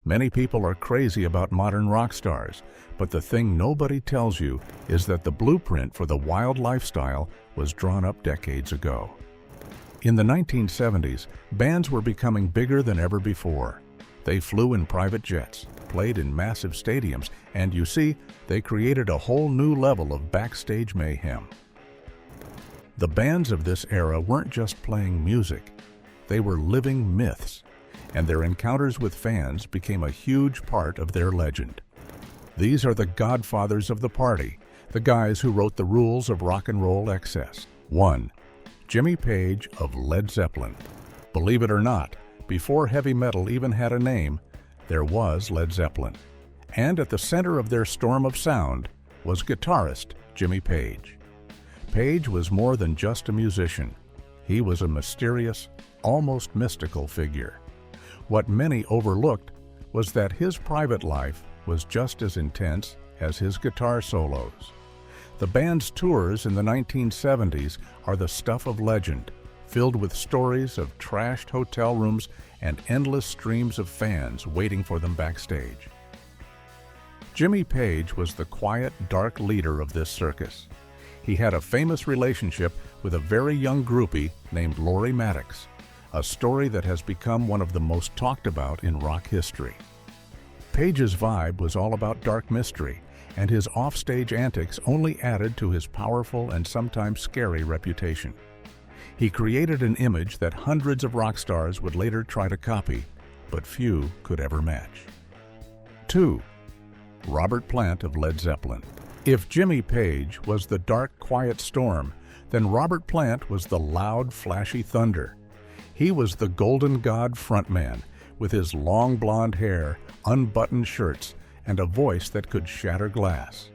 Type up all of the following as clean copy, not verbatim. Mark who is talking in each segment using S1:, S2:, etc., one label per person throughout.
S1: Many people are crazy about modern rock stars, but the thing nobody tells you is that the blueprint for the wild lifestyle was drawn up decades ago. In the 1970s, bands were becoming bigger than ever before. They flew in private jets, played in massive stadiums, and you see, they created a whole new level of backstage mayhem. The bands of this era weren't just playing music, they were living myths, and their encounters with fans became a huge part of their legend. These are the godfathers of the party, the guys who wrote the rules of rock and roll excess. 1. Jimmy Page of Led Zeppelin. Believe it or not, before heavy metal even had a name, there was Led Zeppelin. And at the center of their storm of sound was guitarist Jimmy Page. Page was more than just a musician. He was a mysterious, almost mystical figure. What many overlooked was that his private life was just as intense as his guitar solos. The band's tours in the 1970s are the stuff of legend, filled with stories of trashed hotel rooms and endless streams of fans waiting for them backstage. Jimmy Page was the quiet, dark leader of this circus. He had a famous relationship with a very young groupie named Lori Maddox, a story that has become one of the most talked about in rock history. Page's vibe was all about dark mystery, and his offstage antics only added to his powerful and sometimes scary reputation. He created an image that hundreds of rock stars would later try to copy, but few could ever match. 2. Robert Plant of Led Zeppelin. If Jimmy Page was the dark, quiet storm, then Robert Plant was the loud, flashy thunder. He was the Golden God frontman, with his long blonde hair, unbuttoned shirts, and a voice that could shatter glass.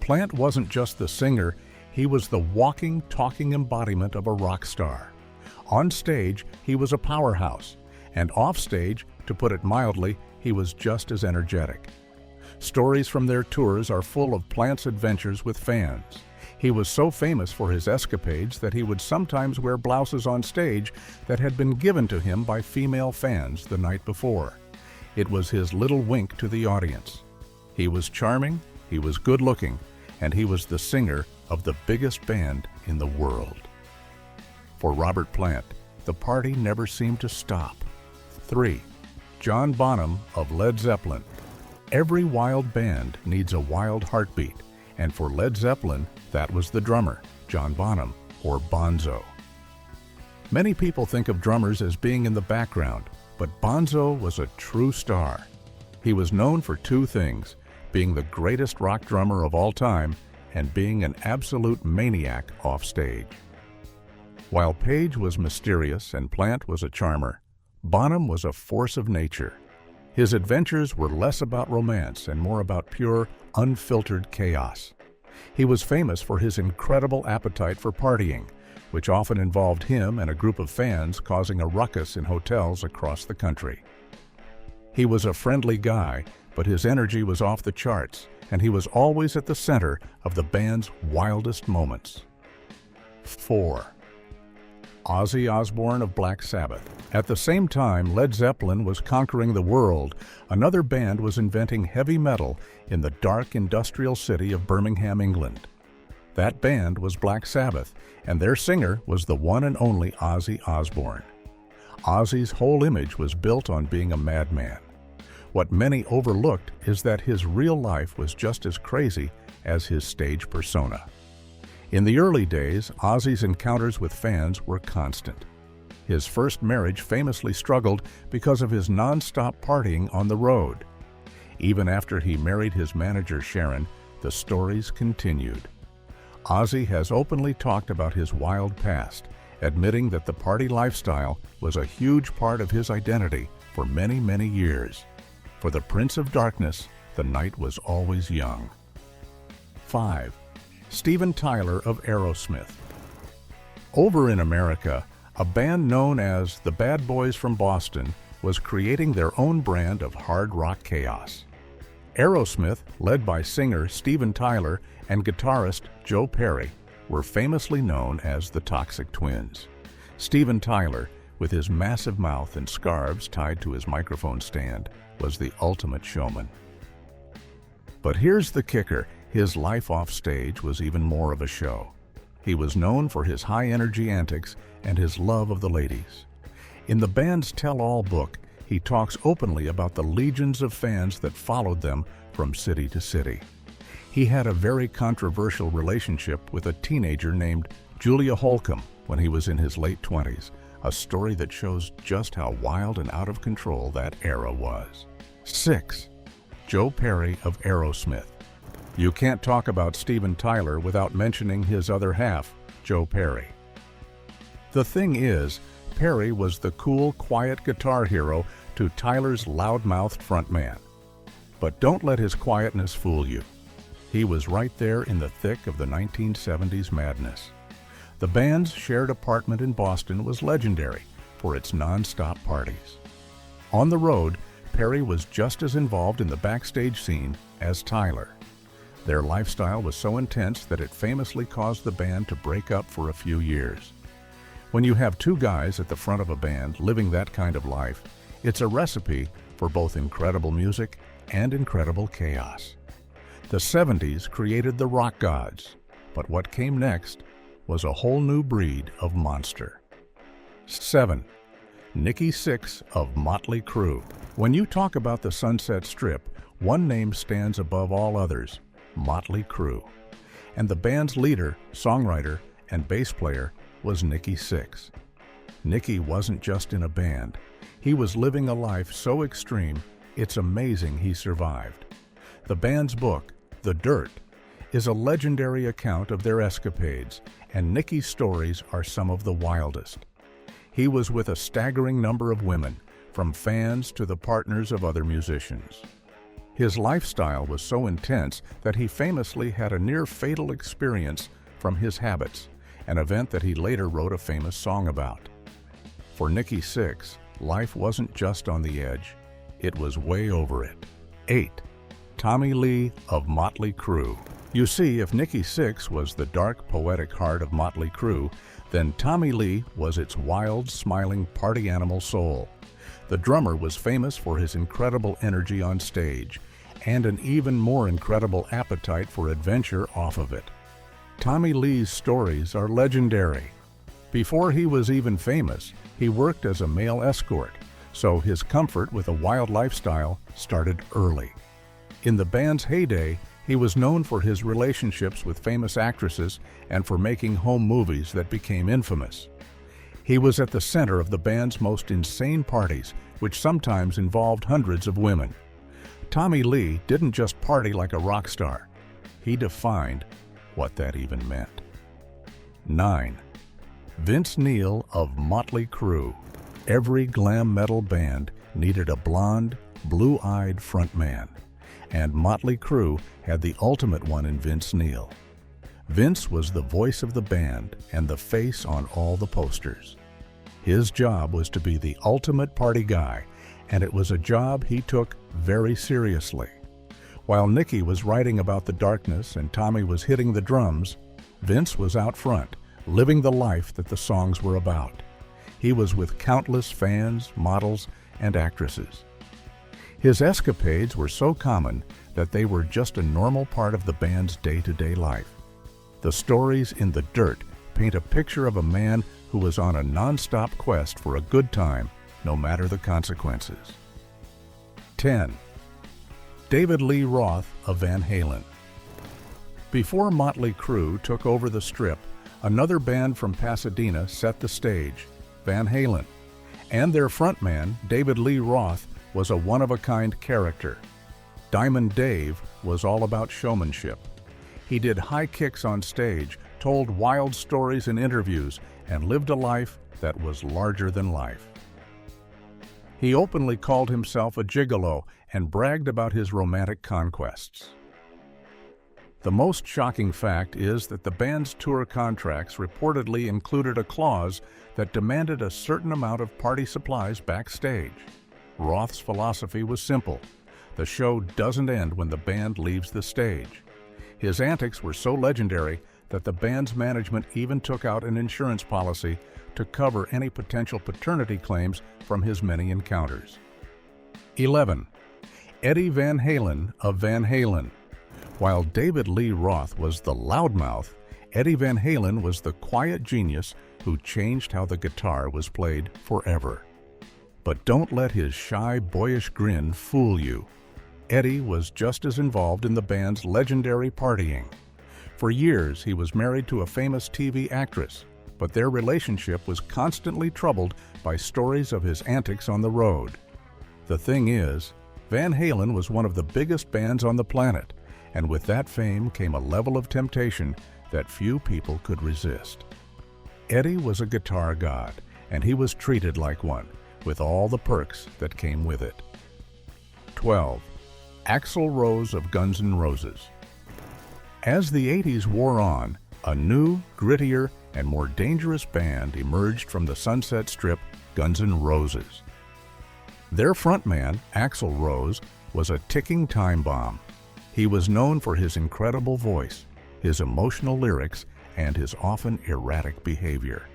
S1: Plant wasn't just the singer, he was the walking, talking embodiment of a rock star. On stage, he was a powerhouse, and off stage, to put it mildly, he was just as energetic. Stories from their tours are full of Plant's adventures with fans. He was so famous for his escapades that he would sometimes wear blouses on stage that had been given to him by female fans the night before. It was his little wink to the audience. He was charming, he was good-looking, and he was the singer of the biggest band in the world. For Robert Plant, the party never seemed to stop. 3. John Bonham of Led Zeppelin. Every wild band needs a wild heartbeat, and for Led Zeppelin, that was the drummer, John Bonham, or Bonzo. Many people think of drummers as being in the background, but Bonzo was a true star. He was known for two things: being the greatest rock drummer of all time and being an absolute maniac off stage. While Page was mysterious and Plant was a charmer, Bonham was a force of nature. His adventures were less about romance and more about pure, unfiltered chaos. He was famous for his incredible appetite for partying, which often involved him and a group of fans causing a ruckus in hotels across the country. He was a friendly guy, but his energy was off the charts, and he was always at the center of the band's wildest moments. 4. Ozzy Osbourne of Black Sabbath. At the same time Led Zeppelin was conquering the world, another band was inventing heavy metal in the dark industrial city of Birmingham, England. That band was Black Sabbath, and their singer was the one and only Ozzy Osbourne. Ozzy's whole image was built on being a madman. What many overlooked is that his real life was just as crazy as his stage persona. In the early days, Ozzy's encounters with fans were constant. His first marriage famously struggled because of his non-stop partying on the road. Even after he married his manager Sharon, the stories continued. Ozzy has openly talked about his wild past, admitting that the party lifestyle was a huge part of his identity for many, many years. For the Prince of Darkness, the night was always young. 5. Steven Tyler of Aerosmith. Over in America, a band known as the Bad Boys from Boston was creating their own brand of hard rock chaos. Aerosmith, led by singer Steven Tyler and guitarist Joe Perry, were famously known as the Toxic Twins. Steven Tyler, with his massive mouth and scarves tied to his microphone stand, was the ultimate showman. But here's the kicker: his life off stage was even more of a show. He was known for his high-energy antics and his love of the ladies. In the band's tell-all book, he talks openly about the legions of fans that followed them from city to city. He had a very controversial relationship with a teenager named Julia Holcomb when he was in his late 20s, a story that shows just how wild and out of control that era was. 6. Joe Perry of Aerosmith. You can't talk about Steven Tyler without mentioning his other half, Joe Perry. The thing is, Perry was the cool, quiet guitar hero to Tyler's loudmouthed frontman. But don't let his quietness fool you. He was right there in the thick of the 1970s madness. The band's shared apartment in Boston was legendary for its non-stop parties. On the road, Perry was just as involved in the backstage scene as Tyler. Their lifestyle was so intense that it famously caused the band to break up for a few years. When you have two guys at the front of a band living that kind of life, it's a recipe for both incredible music and incredible chaos. The 70s created the rock gods, but what came next was a whole new breed of monster. 7. Nikki Sixx of Motley Crue. When you talk about the Sunset Strip, one name stands above all others: Motley Crue. And the band's leader, songwriter, and bass player was Nikki Sixx. Nikki wasn't just in a band. He was living a life so extreme, it's amazing he survived. The band's book, The Dirt, is a legendary account of their escapades, and Nikki's stories are some of the wildest. He was with a staggering number of women, from fans to the partners of other musicians. His lifestyle was so intense that he famously had a near-fatal experience from his habits, an event that he later wrote a famous song about. For Nikki Sixx, life wasn't just on the edge, it was way over it. 8. Tommy Lee of Motley Crue. You see, if Nikki Sixx was the dark, poetic heart of Motley Crue, then Tommy Lee was its wild, smiling, party animal soul. The drummer was famous for his incredible energy on stage, and an even more incredible appetite for adventure off of it. Tommy Lee's stories are legendary. Before he was even famous, he worked as a male escort, so his comfort with a wild lifestyle started early. In the band's heyday, he was known for his relationships with famous actresses and for making home movies that became infamous. He was at the center of the band's most insane parties, which sometimes involved hundreds of women. Tommy Lee didn't just party like a rock star. He defined what that even meant. 9. Vince Neil of Motley Crue. Every glam metal band needed a blonde, blue-eyed frontman, and Motley Crue had the ultimate one in Vince Neil. Vince was the voice of the band and the face on all the posters. His job was to be the ultimate party guy, and it was a job he took very seriously. While Nikki was writing about the darkness and Tommy was hitting the drums, Vince was out front, living the life that the songs were about. He was with countless fans, models, and actresses. His escapades were so common that they were just a normal part of the band's day-to-day life. The stories in The Dirt paint a picture of a man who was on a non-stop quest for a good time, no matter the consequences. 10. David Lee Roth of Van Halen. Before Motley Crue took over the Strip, another band from Pasadena set the stage, Van Halen, and their frontman, David Lee Roth, was a one-of-a-kind character. Diamond Dave was all about showmanship. He did high kicks on stage, told wild stories in interviews, and lived a life that was larger than life. He openly called himself a gigolo and bragged about his romantic conquests. The most shocking fact is that the band's tour contracts reportedly included a clause that demanded a certain amount of party supplies backstage. Roth's philosophy was simple: the show doesn't end when the band leaves the stage. His antics were so legendary that the band's management even took out an insurance policy to cover any potential paternity claims from his many encounters. 11. Eddie Van Halen of Van Halen. While David Lee Roth was the loudmouth, Eddie Van Halen was the quiet genius who changed how the guitar was played forever. But don't let his shy, boyish grin fool you. Eddie was just as involved in the band's legendary partying. For years, he was married to a famous TV actress, but their relationship was constantly troubled by stories of his antics on the road. The thing is, Van Halen was one of the biggest bands on the planet, and with that fame came a level of temptation that few people could resist. Eddie was a guitar god, and he was treated like one, with all the perks that came with it. 12. Axl Rose of Guns N' Roses. As the 80s wore on, a new, grittier, and more dangerous band emerged from the Sunset Strip, Guns N' Roses. Their frontman, Axl Rose, was a ticking time bomb. He was known for his incredible voice, his emotional lyrics, and his often erratic behavior.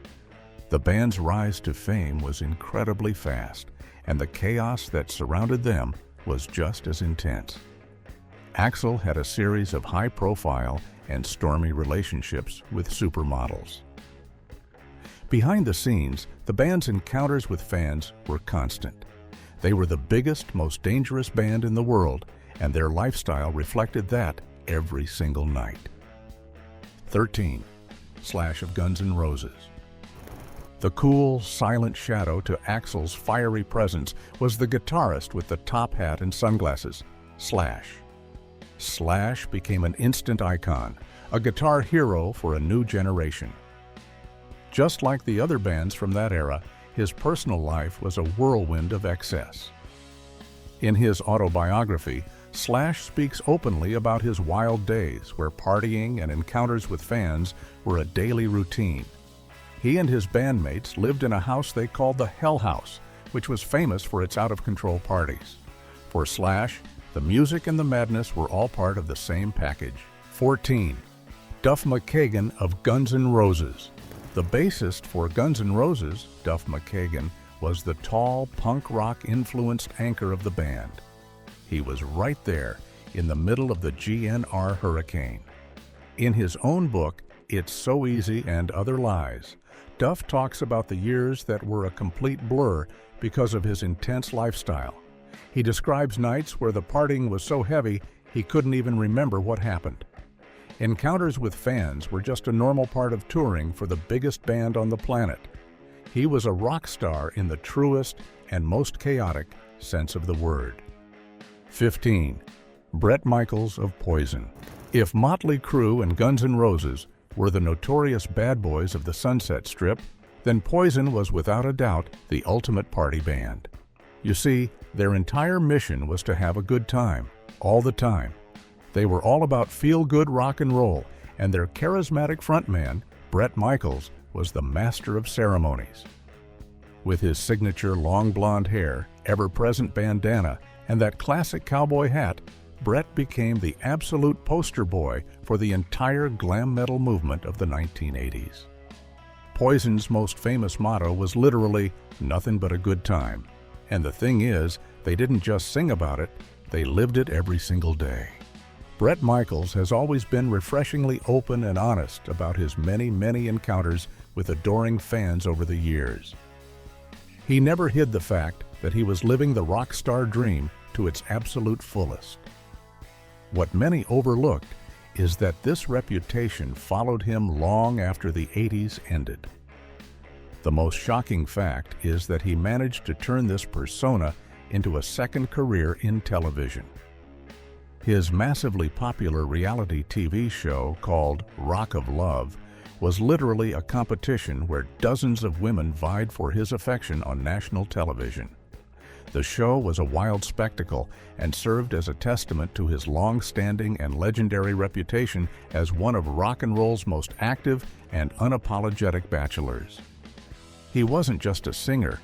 S1: The band's rise to fame was incredibly fast, and the chaos that surrounded them was just as intense. Axl had a series of high-profile and stormy relationships with supermodels. Behind the scenes, the band's encounters with fans were constant. They were the biggest, most dangerous band in the world, and their lifestyle reflected that every single night. 13. Slash of Guns N' Roses. The cool, silent shadow to Axl's fiery presence was the guitarist with the top hat and sunglasses, Slash. Slash became an instant icon, a guitar hero for a new generation. Just like the other bands from that era, his personal life was a whirlwind of excess. In his autobiography, Slash speaks openly about his wild days where partying and encounters with fans were a daily routine. He and his bandmates lived in a house they called the Hell House, which was famous for its out-of-control parties. For Slash, the music and the madness were all part of the same package. 14. Duff McKagan of Guns N' Roses. The bassist for Guns N' Roses, Duff McKagan, was the tall, punk rock-influenced anchor of the band. He was right there, in the middle of the GNR hurricane. In his own book, It's So Easy and Other Lies, Duff talks about the years that were a complete blur because of his intense lifestyle. He describes nights where the partying was so heavy he couldn't even remember what happened. Encounters with fans were just a normal part of touring for the biggest band on the planet. He was a rock star in the truest and most chaotic sense of the word. 15. Bret Michaels of Poison. If Motley Crue and Guns N' Roses were the notorious bad boys of the Sunset Strip, then Poison was without a doubt the ultimate party band. You see, their entire mission was to have a good time, all the time. They were all about feel-good rock and roll, and their charismatic frontman, Bret Michaels, was the master of ceremonies. With his signature long blonde hair, ever-present bandana, and that classic cowboy hat, Bret became the absolute poster boy for the entire glam metal movement of the 1980s. Poison's most famous motto was literally, "Nothing but a good time." And the thing is, they didn't just sing about it, they lived it every single day. Bret Michaels has always been refreshingly open and honest about his many, many encounters with adoring fans over the years. He never hid the fact that he was living the rock star dream to its absolute fullest. What many overlooked is that this reputation followed him long after the 80s ended. The most shocking fact is that he managed to turn this persona into a second career in television. His massively popular reality TV show called Rock of Love was literally a competition where dozens of women vied for his affection on national television. The show was a wild spectacle and served as a testament to his long-standing and legendary reputation as one of rock and roll's most active and unapologetic bachelors. He wasn't just a singer,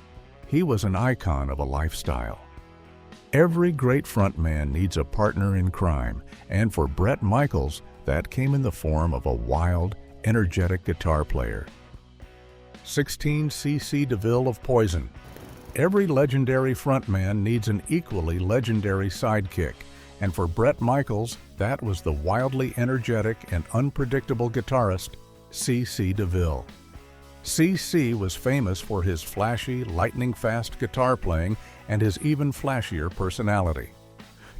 S1: he was an icon of a lifestyle. Every great frontman needs a partner in crime, and for Bret Michaels, that came in the form of a wild, energetic guitar player. 16. C.C. DeVille of Poison. Every legendary frontman needs an equally legendary sidekick, and for Bret Michaels, that was the wildly energetic and unpredictable guitarist, C.C. DeVille. C.C. was famous for his flashy, lightning-fast guitar playing and his even flashier personality.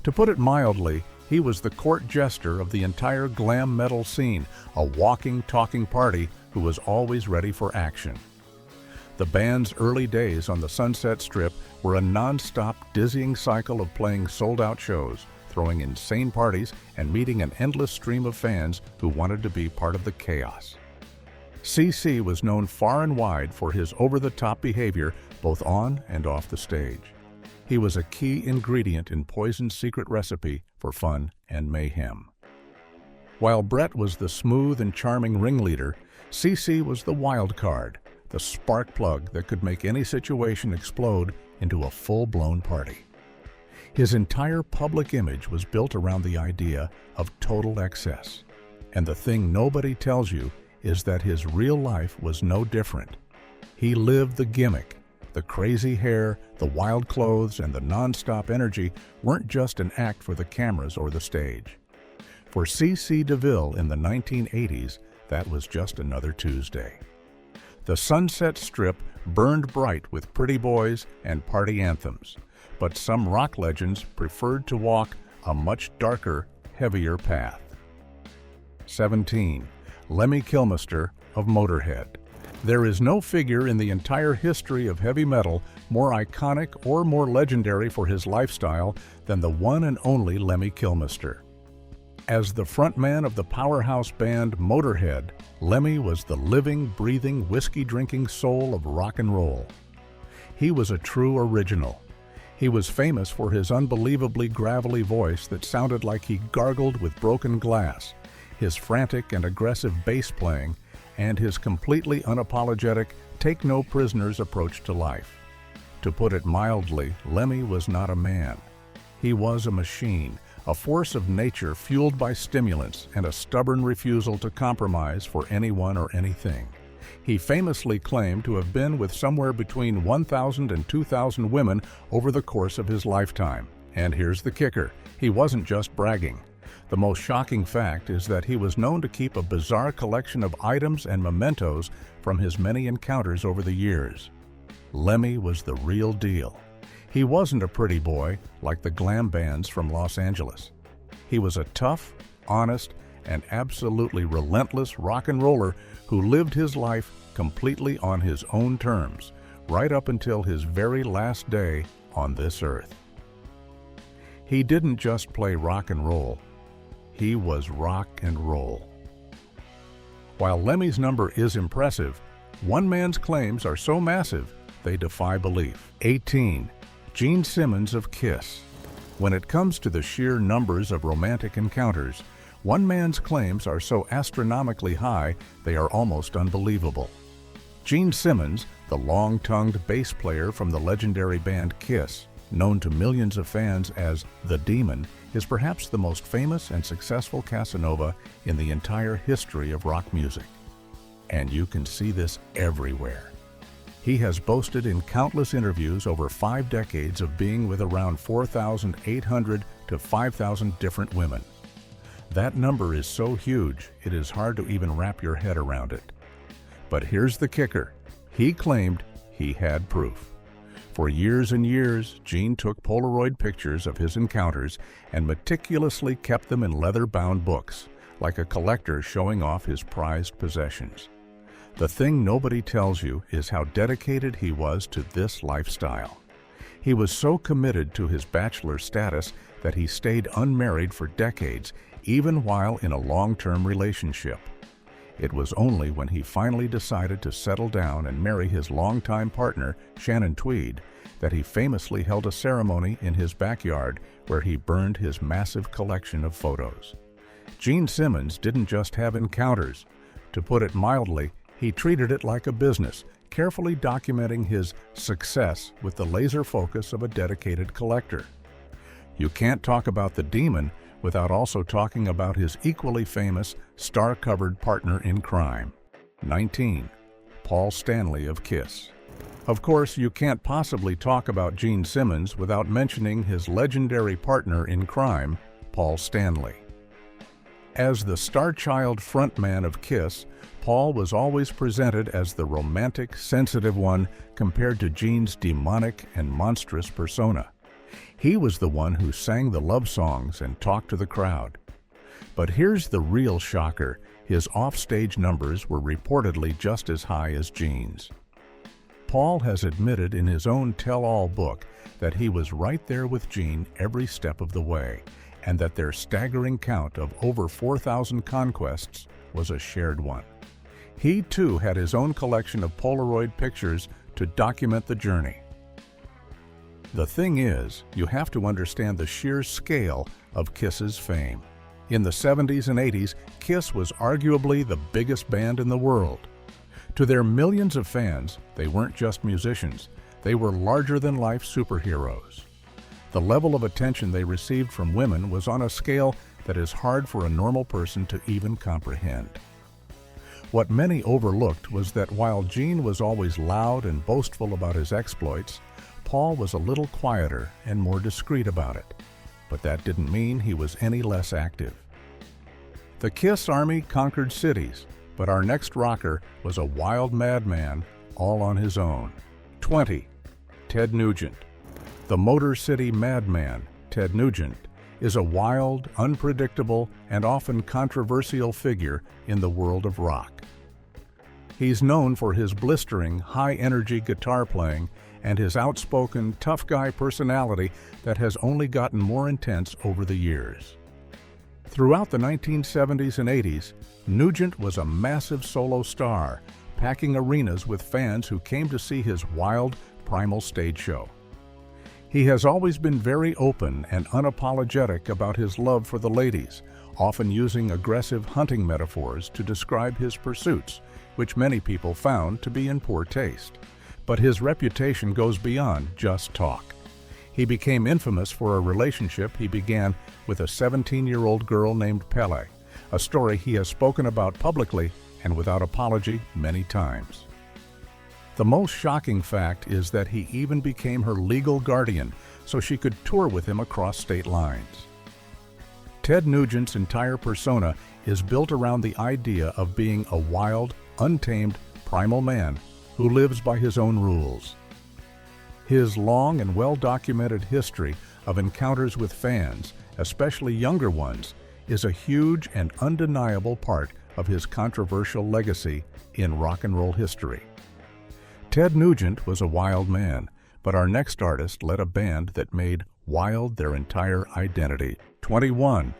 S1: To put it mildly, he was the court jester of the entire glam metal scene, a walking, talking party who was always ready for action. The band's early days on the Sunset Strip were a non-stop, dizzying cycle of playing sold-out shows, throwing insane parties, and meeting an endless stream of fans who wanted to be part of the chaos. C.C. was known far and wide for his over-the-top behavior both on and off the stage. He was a key ingredient in Poison's secret recipe for fun and mayhem. While Bret was the smooth and charming ringleader, C.C. was the wild card, the spark plug that could make any situation explode into a full-blown party. His entire public image was built around the idea of total excess. And the thing nobody tells you is that his real life was no different. He lived the gimmick. The crazy hair, the wild clothes, and the non-stop energy weren't just an act for the cameras or the stage. For C.C. DeVille in the 1980s, that was just another Tuesday. The Sunset Strip burned bright with pretty boys and party anthems, but some rock legends preferred to walk a much darker, heavier path. 17. Lemmy Kilmister of Motorhead. There is no figure in the entire history of heavy metal more iconic or more legendary for his lifestyle than the one and only Lemmy Kilmister. As the frontman of the powerhouse band Motorhead, Lemmy was the living, breathing, whiskey-drinking soul of rock and roll. He was a true original. He was famous for his unbelievably gravelly voice that sounded like he gargled with broken glass, his frantic and aggressive bass playing, and his completely unapologetic, take-no-prisoners approach to life. To put it mildly, Lemmy was not a man. He was a machine, a force of nature fueled by stimulants and a stubborn refusal to compromise for anyone or anything. He famously claimed to have been with somewhere between 1,000 and 2,000 women over the course of his lifetime. And here's the kicker, he wasn't just bragging. The most shocking fact is that he was known to keep a bizarre collection of items and mementos from his many encounters over the years. Lemmy was the real deal. He wasn't a pretty boy like the glam bands from Los Angeles. He was a tough, honest, and absolutely relentless rock and roller who lived his life completely on his own terms, right up until his very last day on this earth. He didn't just play rock and roll. He was rock and roll. While Lemmy's number is impressive, one man's claims are so massive they defy belief. 18. Gene Simmons of Kiss. When it comes to the sheer numbers of romantic encounters, one man's claims are so astronomically high they are almost unbelievable. Gene Simmons, the long-tongued bass player from the legendary band Kiss, known to millions of fans as the Demon, is perhaps the most famous and successful Casanova in the entire history of rock music. And you can see this everywhere. He has boasted in countless interviews over 5 decades of being with around 4,800 to 5,000 different women. That number is so huge, it is hard to even wrap your head around it. But here's the kicker. He claimed he had proof. For years and years, Gene took Polaroid pictures of his encounters and meticulously kept them in leather-bound books, like a collector showing off his prized possessions. The thing nobody tells you is how dedicated he was to this lifestyle. He was so committed to his bachelor status that he stayed unmarried for decades, even while in a long-term relationship. It was only when he finally decided to settle down and marry his longtime partner, Shannon Tweed, that he famously held a ceremony in his backyard where he burned his massive collection of photos. Gene Simmons didn't just have encounters. To put it mildly, he treated it like a business, carefully documenting his success with the laser focus of a dedicated collector. You can't talk about the Demon without also talking about his equally famous, star-covered partner in crime. 19. Paul Stanley of Kiss. Of course, you can't possibly talk about Gene Simmons without mentioning his legendary partner in crime, Paul Stanley. As the star child frontman of Kiss, Paul was always presented as the romantic, sensitive one compared to Gene's demonic and monstrous persona. He was the one who sang the love songs and talked to the crowd. But here's the real shocker: his offstage numbers were reportedly just as high as Gene's. Paul has admitted in his own tell-all book that he was right there with Gene every step of the way, and that their staggering count of over 4,000 conquests was a shared one. He too had his own collection of Polaroid pictures to document the journey. The thing is, you have to understand the sheer scale of Kiss's fame. In the 70s and 80s, Kiss was arguably the biggest band in the world. To their millions of fans, they weren't just musicians, they were larger-than-life superheroes. The level of attention they received from women was on a scale that is hard for a normal person to even comprehend. What many overlooked was that while Gene was always loud and boastful about his exploits, Paul was a little quieter and more discreet about it. But that didn't mean he was any less active. The Kiss Army conquered cities, but our next rocker was a wild madman all on his own. 20. Ted Nugent. The Motor City Madman, Ted Nugent, is a wild, unpredictable, and often controversial figure in the world of rock. He's known for his blistering, high-energy guitar playing and his outspoken, tough guy personality that has only gotten more intense over the years. Throughout the 1970s and 80s, Nugent was a massive solo star, packing arenas with fans who came to see his wild, primal stage show. He has always been very open and unapologetic about his love for the ladies, often using aggressive hunting metaphors to describe his pursuits, which many people found to be in poor taste. But his reputation goes beyond just talk. He became infamous for a relationship he began with a 17-year-old girl named Pele, a story he has spoken about publicly and without apology many times. The most shocking fact is that he even became her legal guardian so she could tour with him across state lines. Ted Nugent's entire persona is built around the idea of being a wild, untamed, primal man who lives by his own rules. His long and well-documented history of encounters with fans, especially younger ones, is a huge and undeniable part of his controversial legacy in rock and roll history. Ted Nugent was a wild man, but our next artist led a band that made wild their entire identity. 21.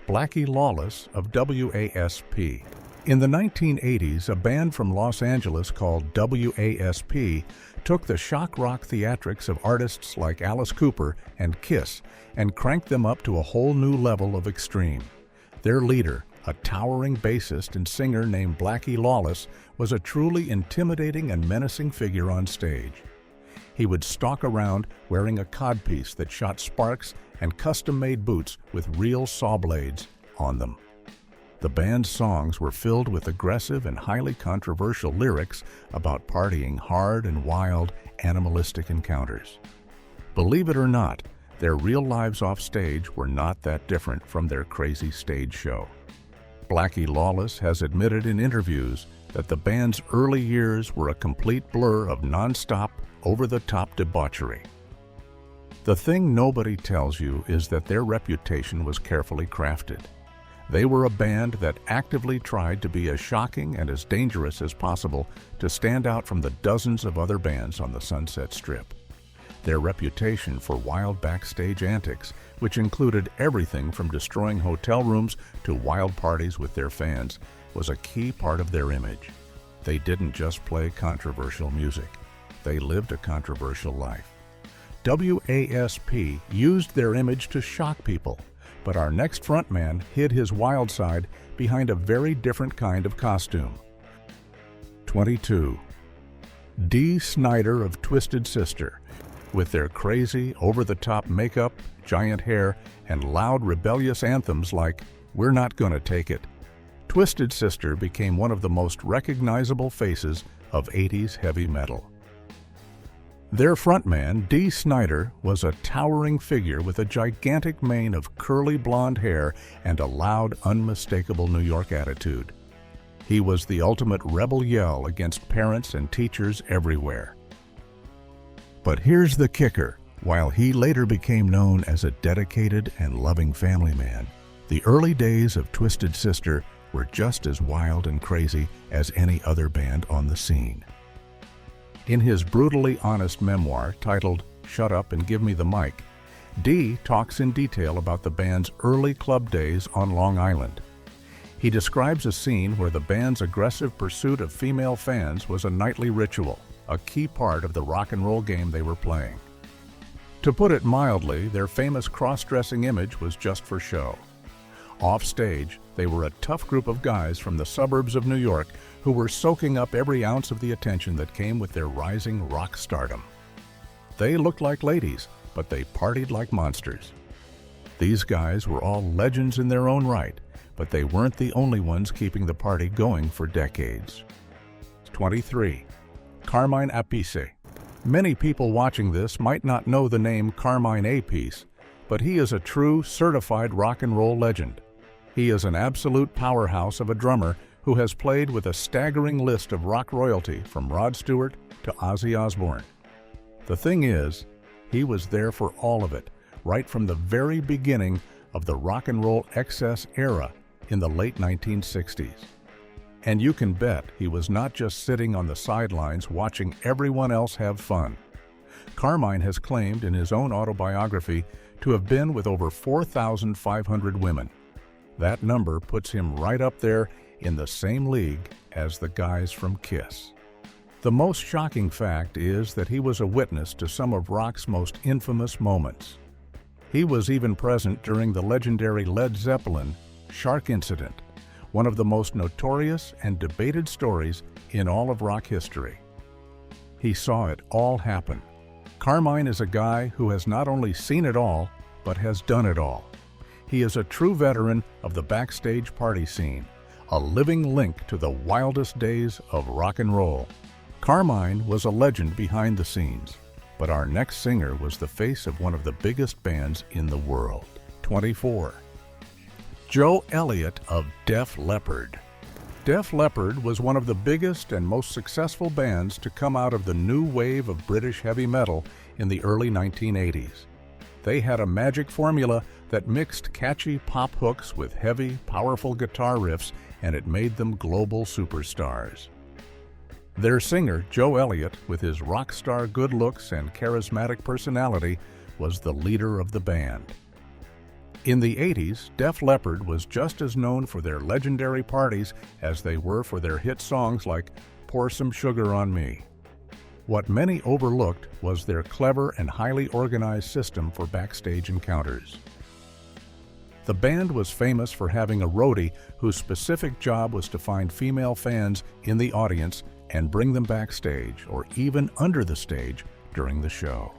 S1: Blackie Lawless of WASP. In the 1980s, a band from Los Angeles called WASP took the shock rock theatrics of artists like Alice Cooper and Kiss and cranked them up to a whole new level of extreme. Their leader, a towering bassist and singer named Blackie Lawless, was a truly intimidating and menacing figure on stage. He would stalk around wearing a codpiece that shot sparks and custom-made boots with real saw blades on them. The band's songs were filled with aggressive and highly controversial lyrics about partying hard and wild, animalistic encounters. Believe it or not, their real lives off stage were not that different from their crazy stage show. Blackie Lawless has admitted in interviews that the band's early years were a complete blur of non-stop, over-the-top debauchery. The thing nobody tells you is that their reputation was carefully crafted. They were a band that actively tried to be as shocking and as dangerous as possible to stand out from the dozens of other bands on the Sunset Strip. Their reputation for wild backstage antics, which included everything from destroying hotel rooms to wild parties with their fans, was a key part of their image. They didn't just play controversial music. They lived a controversial life. WASP used their image to shock people, but our next frontman hid his wild side behind a very different kind of costume. 22. Dee Snider of Twisted Sister. With their crazy, over-the-top makeup, giant hair, and loud, rebellious anthems like "We're Not Gonna Take It," Twisted Sister became one of the most recognizable faces of 80s heavy metal. Their frontman, Dee Snider, was a towering figure with a gigantic mane of curly blonde hair and a loud, unmistakable New York attitude. He was the ultimate rebel yell against parents and teachers everywhere. But here's the kicker. While he later became known as a dedicated and loving family man, the early days of Twisted Sister were just as wild and crazy as any other band on the scene. In his brutally honest memoir titled Shut Up and Give Me the Mic, Dee talks in detail about the band's early club days on Long Island. He describes a scene where the band's aggressive pursuit of female fans was a nightly ritual, a key part of the rock and roll game they were playing. To put it mildly, their famous cross-dressing image was just for show. Off stage, they were a tough group of guys from the suburbs of New York who were soaking up every ounce of the attention that came with their rising rock stardom. They looked like ladies, but they partied like monsters. These guys were all legends in their own right, but they weren't the only ones keeping the party going for decades. 23. Carmine Appice. Many people watching this might not know the name Carmine Appice, but he is a true, certified rock and roll legend. He is an absolute powerhouse of a drummer who has played with a staggering list of rock royalty from Rod Stewart to Ozzy Osbourne. The thing is, he was there for all of it, right from the very beginning of the rock and roll excess era in the late 1960s. And you can bet he was not just sitting on the sidelines watching everyone else have fun. Carmine has claimed in his own autobiography to have been with over 4,500 women. That number puts him right up there in the same league as the guys from Kiss. The most shocking fact is that he was a witness to some of rock's most infamous moments. He was even present during the legendary Led Zeppelin Shark Incident, one of the most notorious and debated stories in all of rock history. He saw it all happen. Carmine is a guy who has not only seen it all, but has done it all. He is a true veteran of the backstage party scene, a living link to the wildest days of rock and roll. Carmine was a legend behind the scenes, but our next singer was the face of one of the biggest bands in the world. 24. Joe Elliott of Def Leppard. Def Leppard was one of the biggest and most successful bands to come out of the new wave of British heavy metal in the early 1980s. They had a magic formula that mixed catchy pop hooks with heavy, powerful guitar riffs, and it made them global superstars. Their singer, Joe Elliott, with his rock star good looks and charismatic personality, was the leader of the band. In the 80s, Def Leppard was just as known for their legendary parties as they were for their hit songs like Pour Some Sugar on Me. What many overlooked was their clever and highly organized system for backstage encounters. The band was famous for having a roadie whose specific job was to find female fans in the audience and bring them backstage or even under the stage during the show.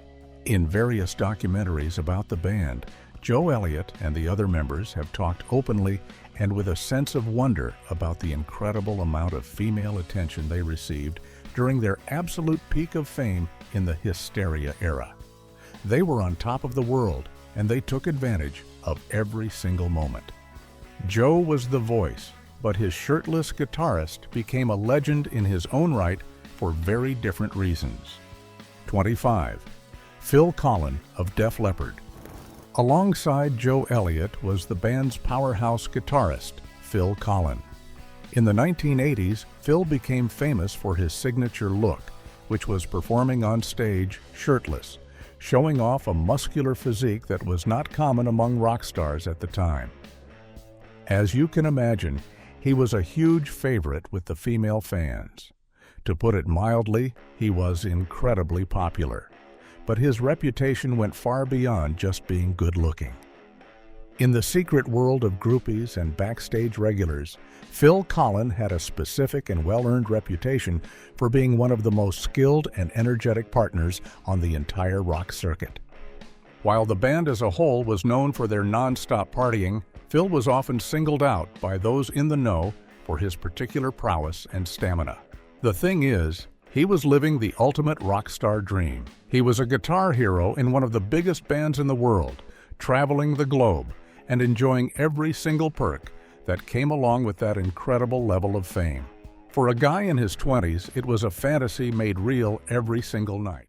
S1: In various documentaries about the band, Joe Elliott and the other members have talked openly and with a sense of wonder about the incredible amount of female attention they received during their absolute peak of fame in the Hysteria era. They were on top of the world, and they took advantage of every single moment. Joe was the voice, but his shirtless guitarist became a legend in his own right for very different reasons. 25. Phil Collen of Def Leppard. Alongside Joe Elliott was the band's powerhouse guitarist, Phil Collen. In the 1980s, Phil became famous for his signature look, which was performing on stage shirtless, showing off a muscular physique that was not common among rock stars at the time. As you can imagine, he was a huge favorite with the female fans. To put it mildly, he was incredibly popular, but his reputation went far beyond just being good-looking. In the secret world of groupies and backstage regulars, Phil Collen had a specific and well-earned reputation for being one of the most skilled and energetic partners on the entire rock circuit. While the band as a whole was known for their non-stop partying, Phil was often singled out by those in the know for his particular prowess and stamina. The thing is, He was living the ultimate rock star dream. He was a guitar hero in one of the biggest bands in the world, traveling the globe and enjoying every single perk that came along with that incredible level of fame. For a guy in his 20s, it was a fantasy made real every single night.